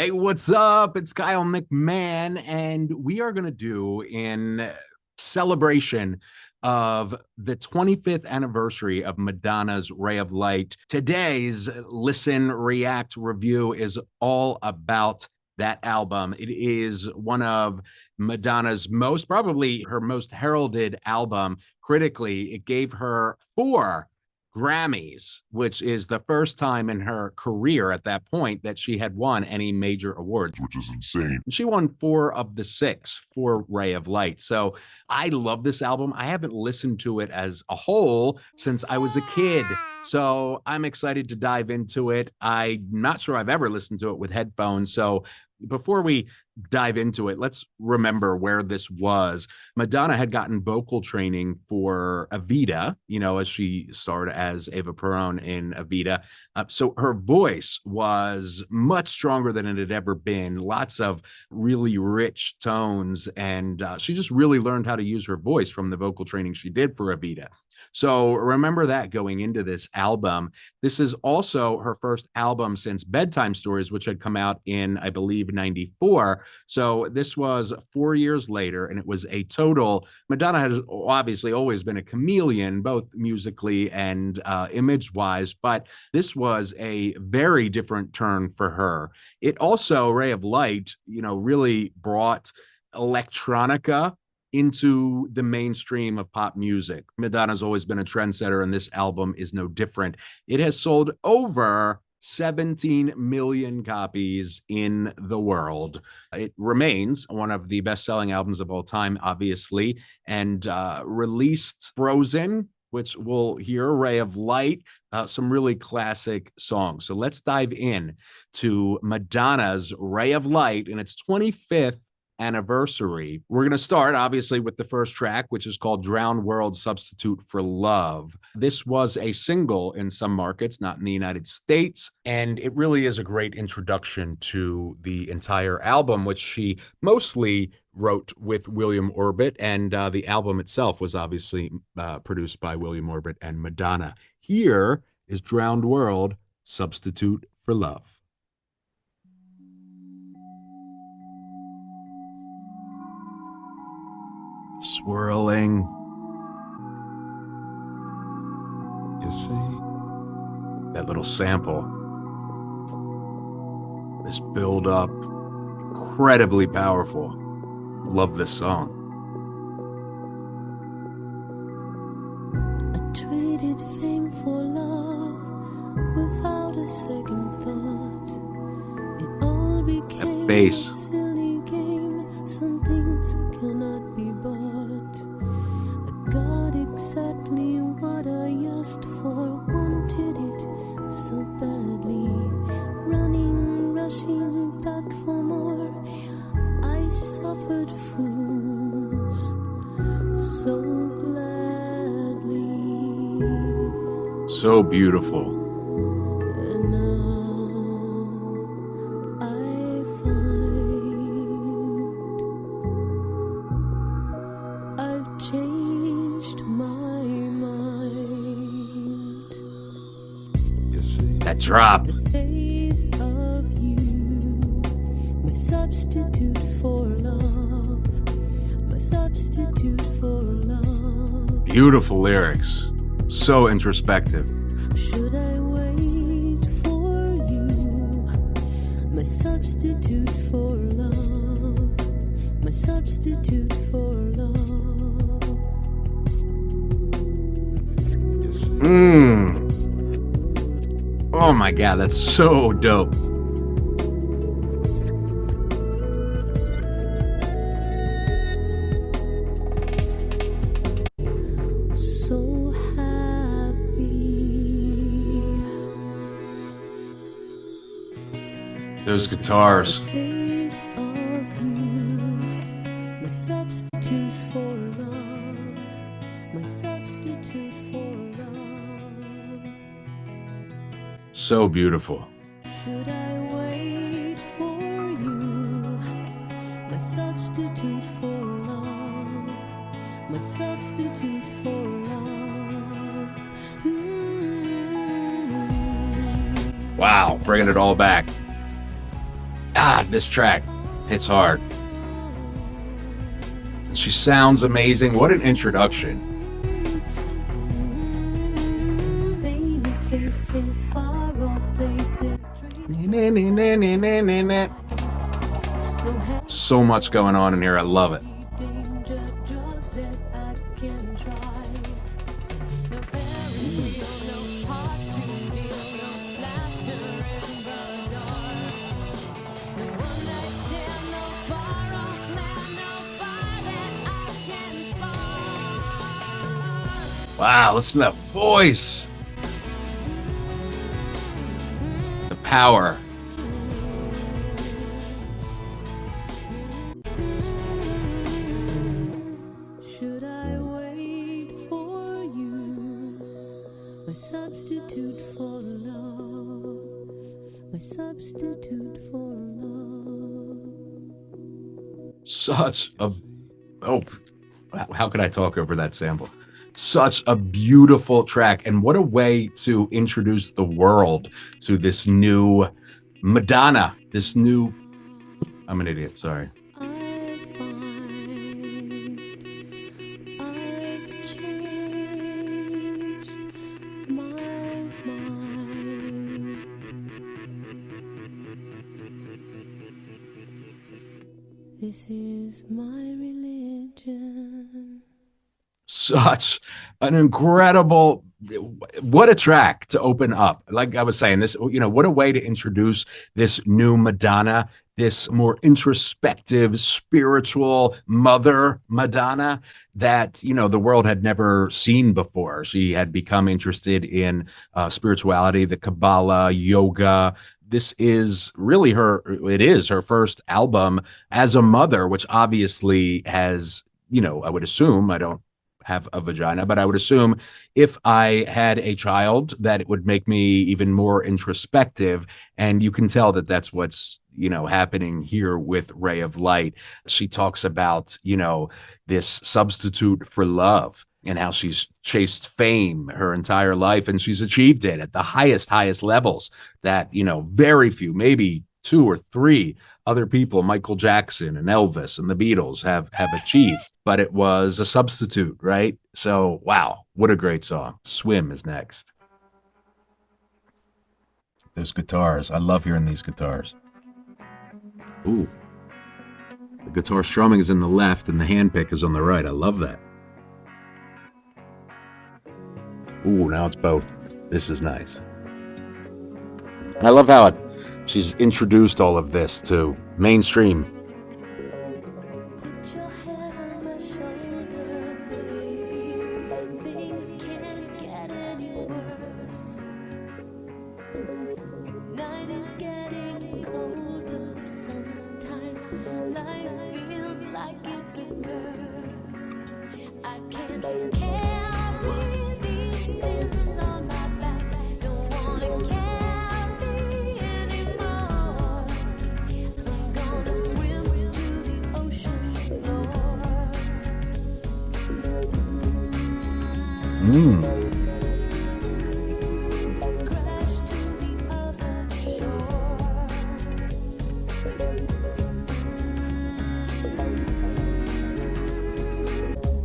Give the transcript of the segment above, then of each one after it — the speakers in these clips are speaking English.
Hey, what's up? It's Kyle McMahon, and we are going to do in celebration of the 25th anniversary of Madonna's Ray of Light. Today's Listen, React, Review is all about that album. It is one of Madonna's probably her most heralded album critically. It gave her 4 Grammys, which is the first time in her career at that point that she had won any major awards, which is insane. She won 4 of the 6 for Ray of Light. So I love this album. I haven't listened to it as a whole since I was a kid. So I'm excited to dive into it. I'm not sure I've ever listened to it with headphones. So before we dive into it, let's remember where this was. Madonna had gotten vocal training for Evita, as she starred as Eva Peron in Evita. So her voice was much stronger than it had ever been, lots of really rich tones. And she just really learned how to use her voice from the vocal training she did for Evita. So remember that going into this album. This is also her first album since Bedtime Stories, which had come out in, I believe, 94. So this was 4 years later, and it was a total. Madonna has obviously always been a chameleon, both musically and image-wise, but this was a very different turn for her. It also, Ray of Light, really brought electronica into the mainstream of pop music. Madonna's always been a trendsetter, and this album is no different. It has sold over 17 million copies in the world. It remains one of the best-selling albums of all time, obviously, and released Frozen, which we'll hear, Ray of Light, some really classic songs. So let's dive in to Madonna's Ray of Light in its 25th anniversary. We're going to start obviously with the first track, which is called Drowned World Substitute for Love. This was a single in some markets, not in the United States, and it really is a great introduction to the entire album, which she mostly wrote with William Orbit, and the album itself was obviously produced by William Orbit and Madonna. Here is Drowned World Substitute for Love. Swirling. You see? That little sample. This build up. Incredibly powerful. Love this song. I traded fame for love without a second thought. It all became that bass. A silly game. Some things cannot be bought. I got exactly what I asked for, wanted it so badly. Running, rushing back for more. I suffered fools so gladly. So beautiful. And now I find I've changed my mind. That drop. The face of you, my substitute for love, my substitute for love. Beautiful lyrics. So introspective. Should I wait for you, my substitute for love, my substitute for love? Oh my God, that's so dope. So happy. Those guitars. The face of you, my substitute for love, my substitute for love. So beautiful. Should I wait for you, my substitute for love, my substitute for love? Wow, bringing it all back. This track hits hard. She sounds amazing. What an introduction. Famous faces, far off places. So much going on in here. I love it. Wow, listen to that voice. The power. Should I wait for you? My substitute for love. My substitute for love. Such a... Oh, how could I talk over that sample? Such a beautiful track, and what a way to introduce the world to this new Madonna, this new... I'm an idiot, sorry. I find I've changed my mind. This is my religion. Such an incredible, what a track to open up. Like I was saying, this, what a way to introduce this new Madonna, this more introspective, spiritual mother Madonna that, the world had never seen before. She had become interested in spirituality, the Kabbalah, yoga. This is really it is her first album as a mother, which obviously has, I would assume, I don't have a vagina, but I would assume if I had a child that it would make me even more introspective. And you can tell that that's what's, happening here with Ray of Light. She talks about, this substitute for love and how she's chased fame her entire life and she's achieved it at the highest levels that, very few, maybe 2 or 3 other people, Michael Jackson and Elvis and the Beatles have achieved, but it was a substitute, right? So, wow, what a great song. Swim is next. Those guitars. I love hearing these guitars. Ooh. The guitar strumming is in the left and the hand pick is on the right. I love that. Ooh, now it's both. This is nice. I love how she's introduced all of this to mainstream. Put your head on my shoulder, baby. Things can't get any worse. Night is getting colder. Sometimes life feels like it's a curse. I can't carry these sins on my back. Don't wanna carry anymore. I'm gonna swim to the ocean floor. Crash to the other shore.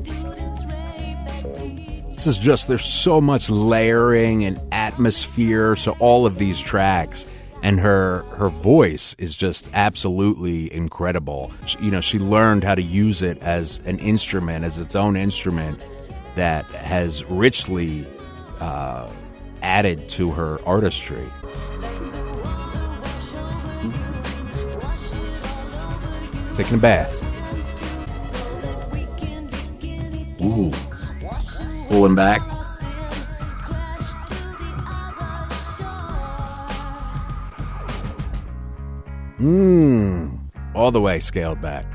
Students rave that teach. This is just, there's so much layering and atmosphere to all of these tracks. And her voice is just absolutely incredible. She learned how to use it as an instrument, as its own instrument that has richly added to her artistry. Taking a bath. Ooh. Pulling back. All the way scaled back.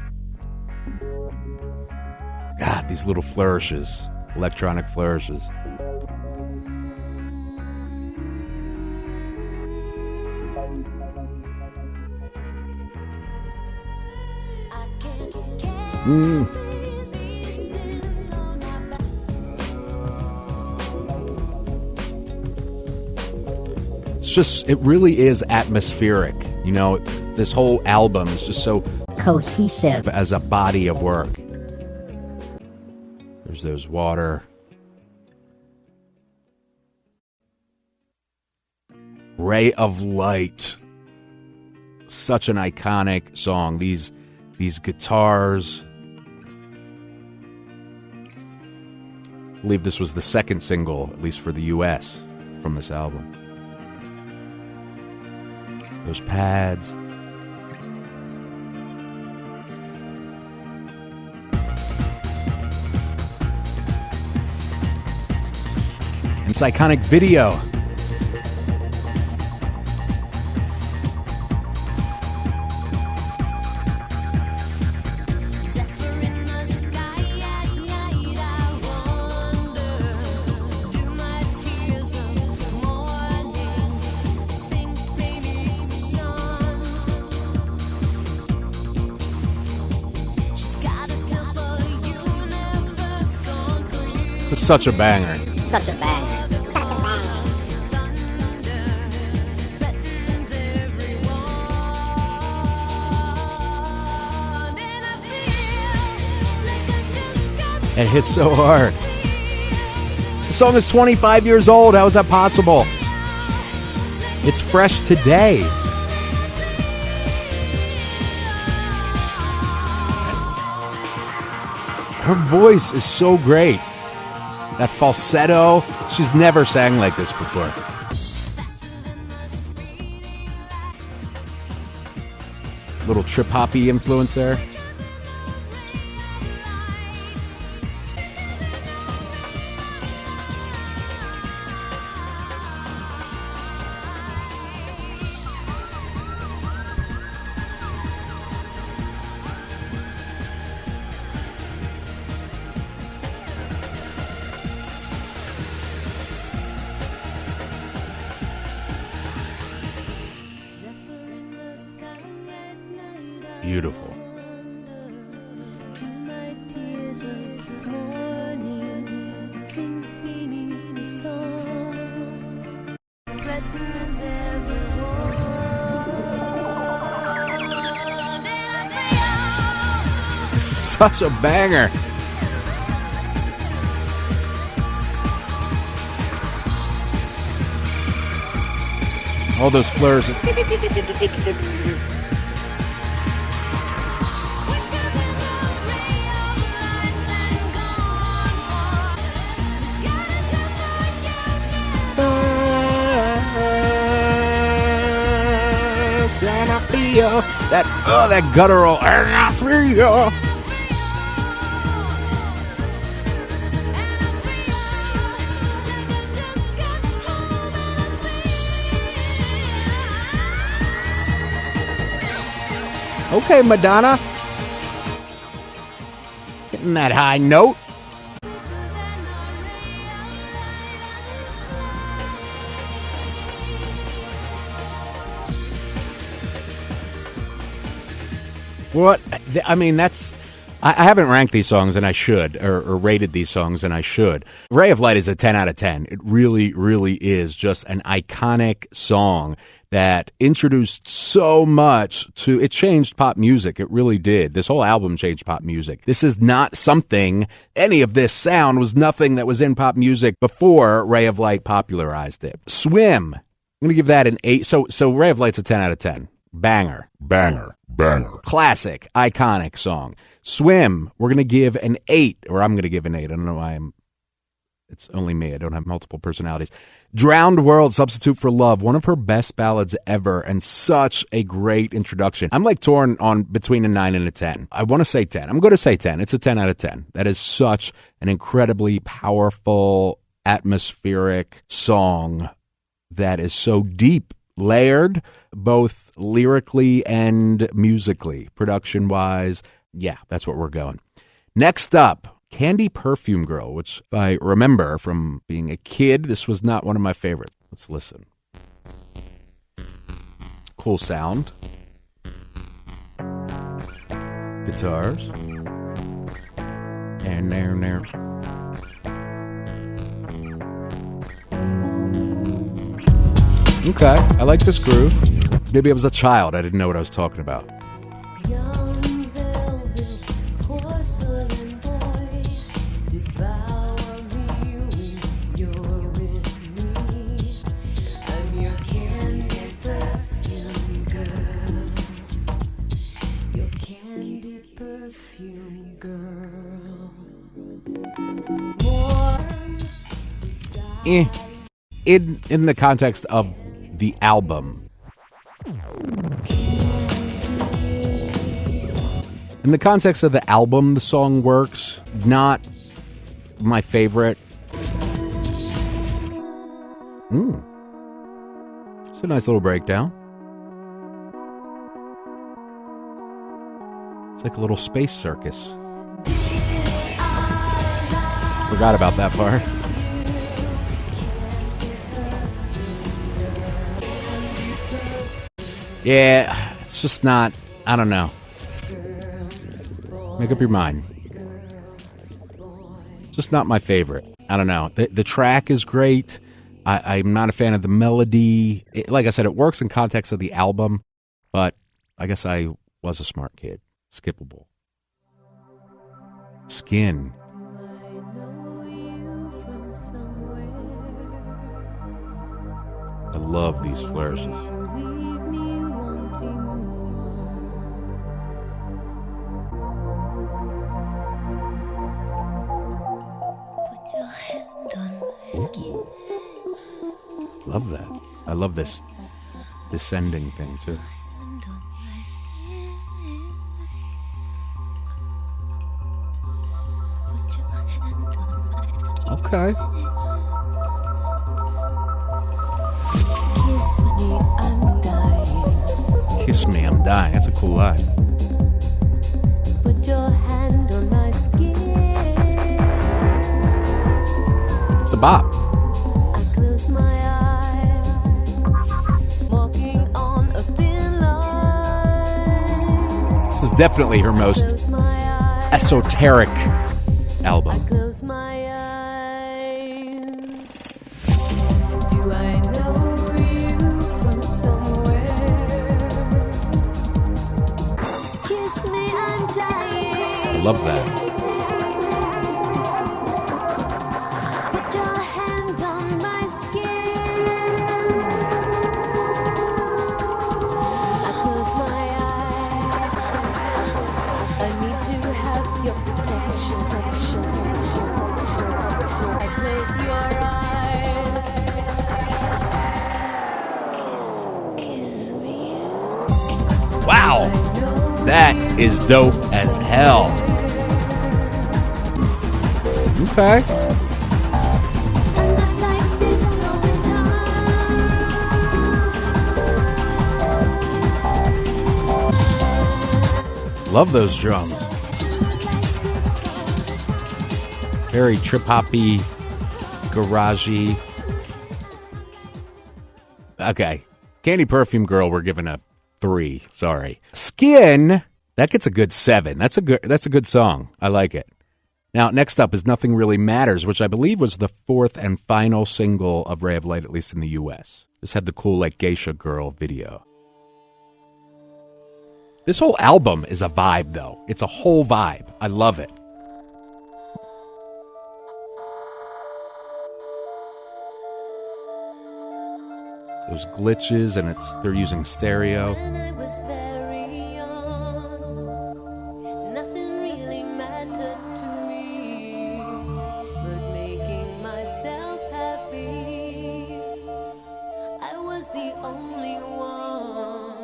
God, these little flourishes, electronic flourishes. It's just, it really is atmospheric. this whole album is just so cohesive as a body of work. There's water. Ray of Light. Such an iconic song. These guitars. I believe this was the second single, at least for the US, from this album. Those pads. And this iconic video. This is such a banger. Such a banger. Such a banger. It hits so hard. The song is 25 years old. How is that possible? It's fresh today. Her voice is so great. That falsetto, she's never sang like this before. Little trip-hoppy influence there. Beautiful. This is such a banger. All those flourishes. And I feel that guttural, and I feel. Okay, Madonna. Getting that high note. What? I mean, that's... I haven't ranked these songs, and I should, or rated these songs, and I should. Ray of Light is a 10 out of 10. It really, really is just an iconic song that introduced so much to... It changed pop music. It really did. This whole album changed pop music. This is not something... Any of this sound was nothing that was in pop music before Ray of Light popularized it. Swim. I'm going to give that an 8. So Ray of Light's a 10 out of 10. Banger. Banger. Classic, iconic song. Swim, we're going to give an 8, or I'm going to give an 8. I don't know why it's only me. I don't have multiple personalities. Drowned World, Substitute for Love, one of her best ballads ever, and such a great introduction. I'm like torn on between a 9 and a 10. I want to say 10. I'm going to say 10. It's a 10 out of 10. That is such an incredibly powerful, atmospheric song that is so deep, layered, both lyrically and musically, production-wise. Yeah, that's what we're going. Next up, Candy Perfume Girl, which I remember from being a kid. This was not one of my favorites. Let's listen. Cool sound. Guitars. And there. Okay, I like this groove. Maybe I was a child. I didn't know what I was talking about. Young velvet porcelain boy, devour me when you're with me. I'm your candy perfume girl. Your candy perfume girl. More In the context of the album. In the context of the album, the song works. Not my favorite. It's a nice little breakdown. It's like a little space circus. Forgot about that part. Yeah, it's just not, I don't know. Make up your mind. Just not my favorite. I don't know. The track is great. I'm not a fan of the melody. Like I said, it works in context of the album, but I guess I was a smart kid. Skippable. Skin. I love these flourishes. Love that. I love this descending thing too. Okay. Kiss me, I'm dying. That's a cool line. Put your hand on my skin. It's a bop. I close my eyes, walking on a thin line. This is definitely her most Close my eyes, esoteric I album. close my eyes. Do I know you from somewhere? Kiss me, I'm dying. Love that. Put your hand on my skin. I close my eyes. I need to have your protection. I place your eyes. Kiss me. Wow. That is dope as hell. Okay. I'm not like this all the time. Love those drums. Very trip-hoppy, garagey. Okay. Candy Perfume Girl, we're giving a 3. Sorry. Skin, that gets a good 7. That's a good song. I like it. Now, next up is Nothing Really Matters, which I believe was the 4th and final single of Ray of Light, at least in the U.S. This had the cool, like, geisha girl video. This whole album is a vibe, though. It's a whole vibe. I love it. Those glitches, and they're using stereo. When I was very young, nothing really mattered to me but making myself happy. I was the only one.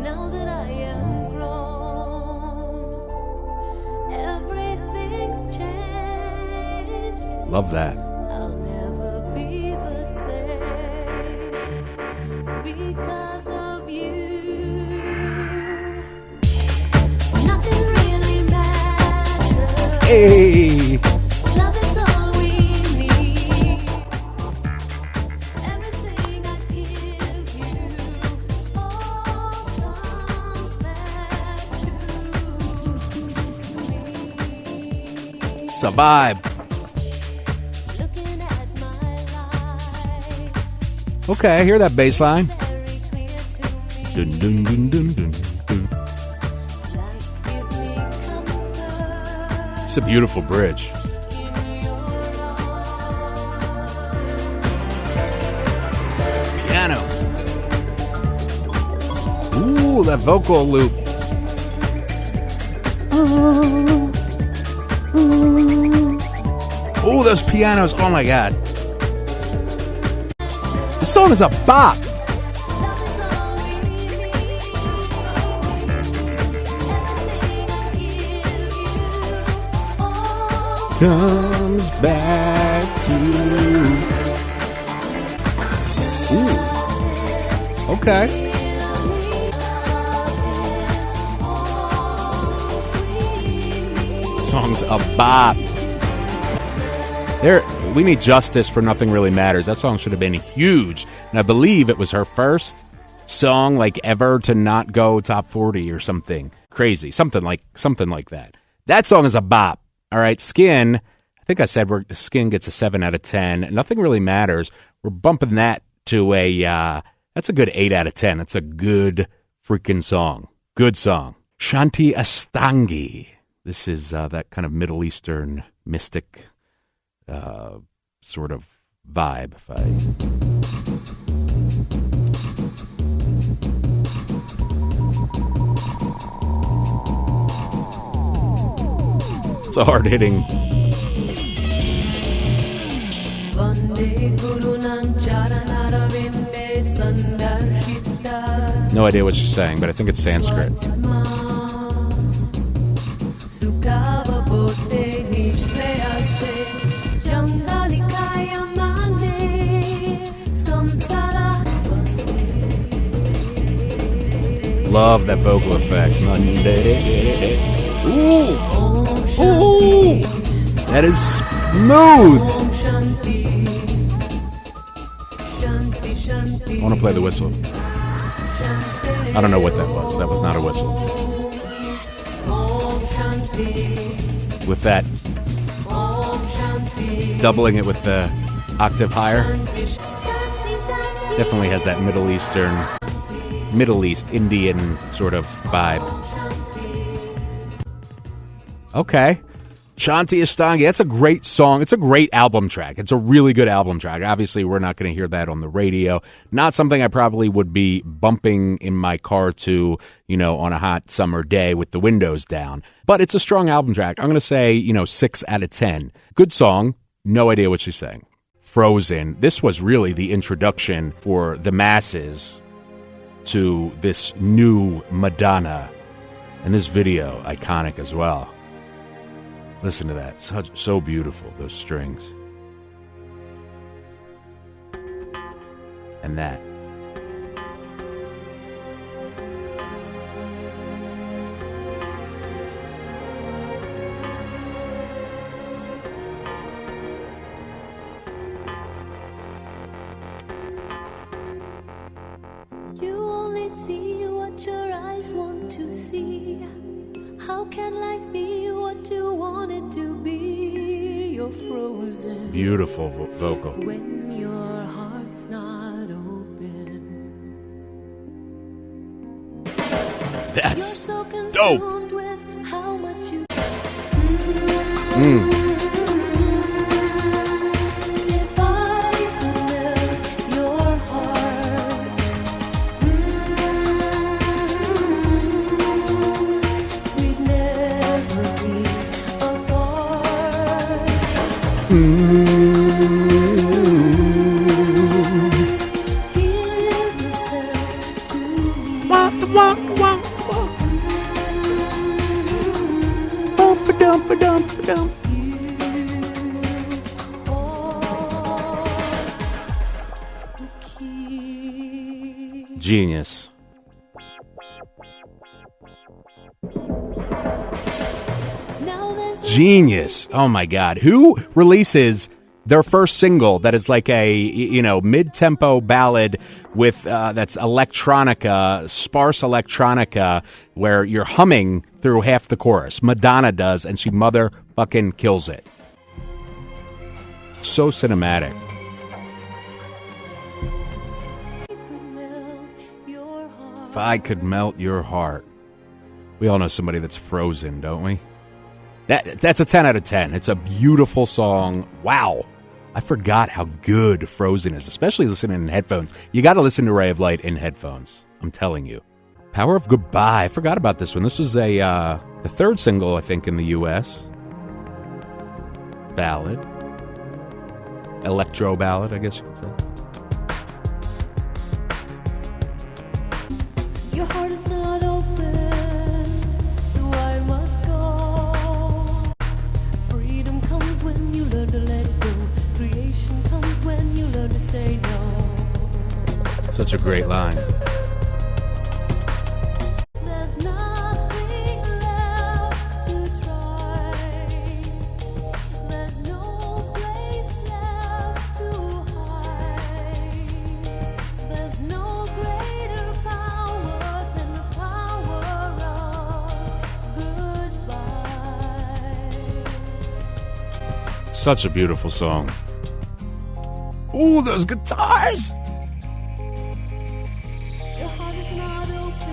Now that I am grown, everything's changed. Love that. I'll never be the same because of you. Nothing really matters. Hey! Love is all we need. Everything I give you all comes back to me. It's a vibe. Looking at my life, Okay, I hear that bass line. very clear to Dun, dun, dun, dun, dun, dun. It's a beautiful bridge. Piano. Ooh, that vocal loop. Ooh, those pianos. Oh my God. This song is a bop. Comes back to. Ooh. Okay. Song's a bop. We need justice for Nothing Really Matters. That song should have been huge. And I believe it was her first song like ever to not go top 40 or something crazy. Something like that. That song is a bop. All right, Skin. I think I said Skin gets a 7 out of 10. Nothing Really Matters. We're bumping that to that's a good 8 out of 10. That's a good freaking song. Good song. Shanti Ashtangi. This is that kind of Middle Eastern mystic sort of vibe. It's a hard-hitting. No idea what she's saying, but I think it's Sanskrit. Love that vocal effect. Monday. Ooh! Ooh! That is smooth! I want to play the whistle. I don't know what that was. That was not a whistle. With that, doubling it with the octave higher, definitely has that Middle East, Indian sort of vibe. Okay. Shanti Ashtangi, that's a great song. It's a great album track. It's a really good album track. Obviously, we're not going to hear that on the radio. Not something I probably would be bumping in my car to, on a hot summer day with the windows down. But it's a strong album track. I'm going to say, 6 out of 10. Good song. No idea what she's saying. Frozen. This was really the introduction for the masses to this new Madonna. And this video, iconic as well. Listen to that. So beautiful, those strings. And that. You only see what your eyes want to see. How can life be what you want it to be? You're frozen. Beautiful vocal. When your heart's not open. That's so dope. With how much you If I could melt your heart, we'd never be apart. Give yourself to me. Genius. Genius. Oh my God. Who releases their first single that is like a, mid-tempo ballad with, that's electronica, sparse electronica, where you're humming through half the chorus? Madonna does, and she motherfucking kills it. So cinematic. I Could Melt Your Heart. We all know somebody that's frozen, don't we? That's a 10 out of 10. It's a beautiful song. Wow. I forgot how good Frozen is, especially listening in headphones. You got to listen to Ray of Light in headphones. I'm telling you. Power of Goodbye. I forgot about this one. This was the third single, I think, in the U.S. Ballad. Electro ballad, I guess you could say. Your heart is not open, so I must go. Freedom comes when you learn to let go. Creation comes when you learn to say no. Such a great line. There's nothing left to try. There's no place left to hide. There's no greater power than the power of goodbye. Such a beautiful song. Ooh, those guitars! Your heart is not open.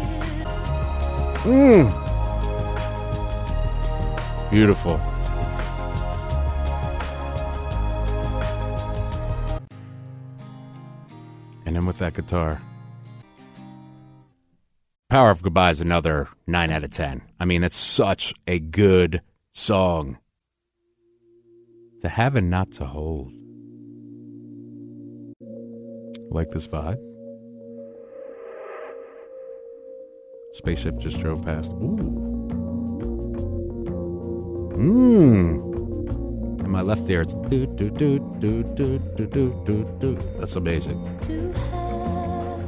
Beautiful. And then with that guitar. Power of Goodbye is another 9 out of 10. I mean, it's such a good song. To have and not to hold. Like this vibe. Spaceship just drove past. Ooh. In my left ear, it's do do do do do do do do do. That's amazing. To have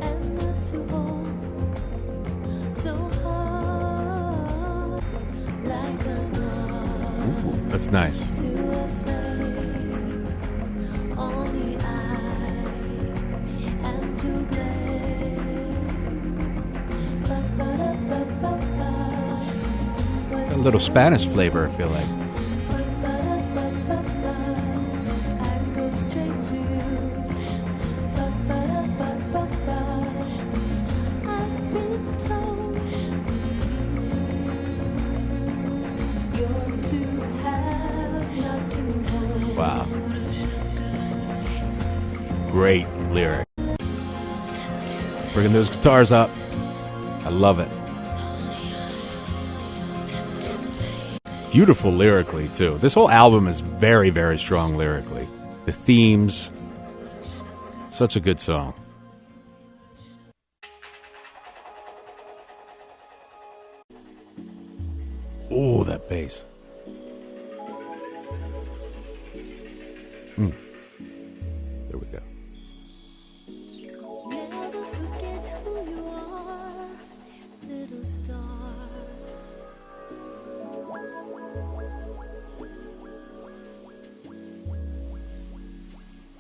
and not to hold. So hard, like a knife. That's nice. To a flame, only I am to blame. Ba-ba-da-ba-ba-ba. A little Spanish flavor, I feel like. I go straight to ba-ba-da-ba-ba-ba. I've been told you're to have, not to hold. Wow. Great lyric. Bringing those guitars up. I love it. Beautiful lyrically, too. This whole album is very, very strong lyrically. The themes. Such a good song. Oh, that bass. There we go. Never forget who you are, little star.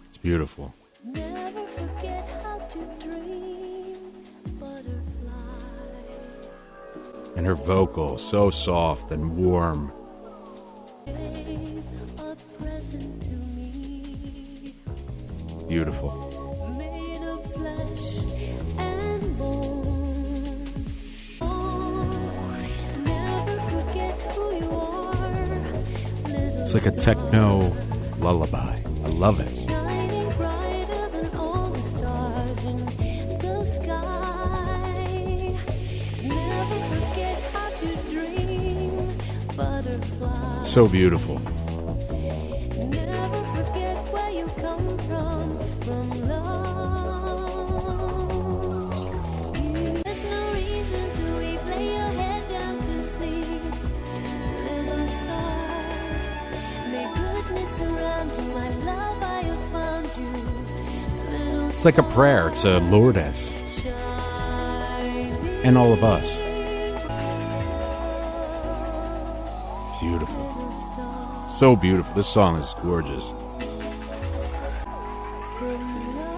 It's beautiful. Never forget how to dream, butterfly. And her vocal, so soft and warm. Gave a present to me, Beautiful. made of flesh and bones. Oh, never forget who you are, little It's like a techno lullaby. I love it. shining brighter than all the stars in the sky. Never forget how to dream, butterfly. So beautiful. Never forget where you come from love. There's no reason to weep, lay your head down to sleep. Little star, may goodness surround you, my love, I have found you. Little It's like a prayer to Lourdes shining and all of us. Beautiful. little star So beautiful. This song is gorgeous. from love.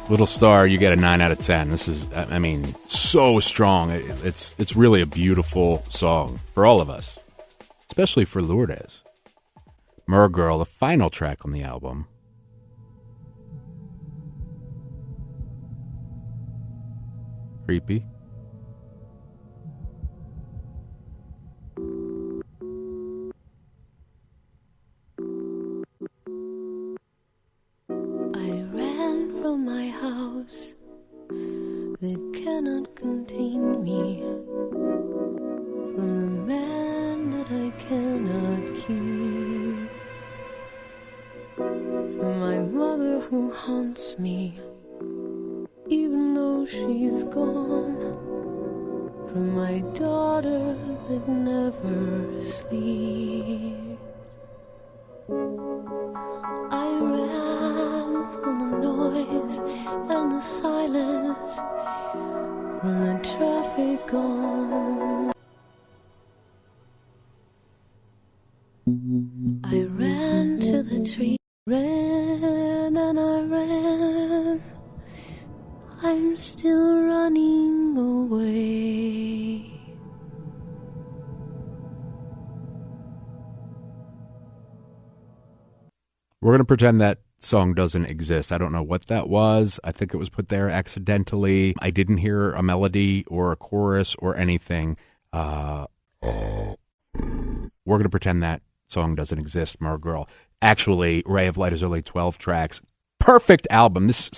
Little Star, you get a 9 out of 10. This is, I mean, so strong. It's really a beautiful song for all of us, especially for Lourdes. Mer Girl, the final track on the album. creepy. I ran from my house that cannot contain me, from the man that I cannot keep, from my mother who haunts me even though she's gone, from my daughter that never sleeps. I ran from the noise and the silence, from the traffic on. I ran to the tree, ran and I ran. I'm still running away. We're going to pretend that song doesn't exist. I don't know what that was. I think it was put there accidentally. I didn't hear a melody or a chorus or anything. We're going to pretend that song doesn't exist, Mer Girl. Actually, Ray of Light is only 12 tracks. Perfect album. This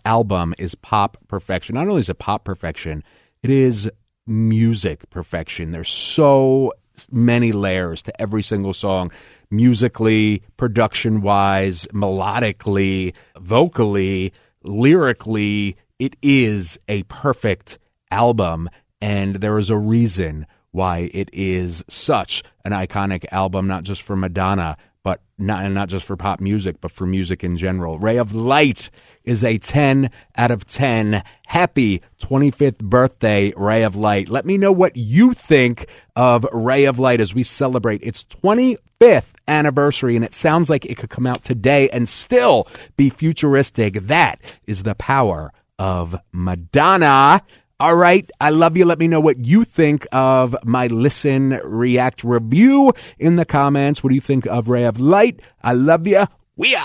album is pop perfection. Not only is it pop perfection, it is music perfection. There's so many layers to every single song, musically, production-wise, melodically, vocally, lyrically. It is a perfect album, and there is a reason why it is such an iconic album, not just for Madonna, but not just for pop music, but for music in general. Ray of Light is a 10 out of 10. Happy 25th birthday, Ray of Light. Let me know what you think of Ray of Light as we celebrate its 25th anniversary, and it sounds like it could come out today and still be futuristic. That is the power of Madonna. All right, I love you. Let me know what you think of my listen, react, review in the comments. What do you think of Ray of Light? I love you. We out.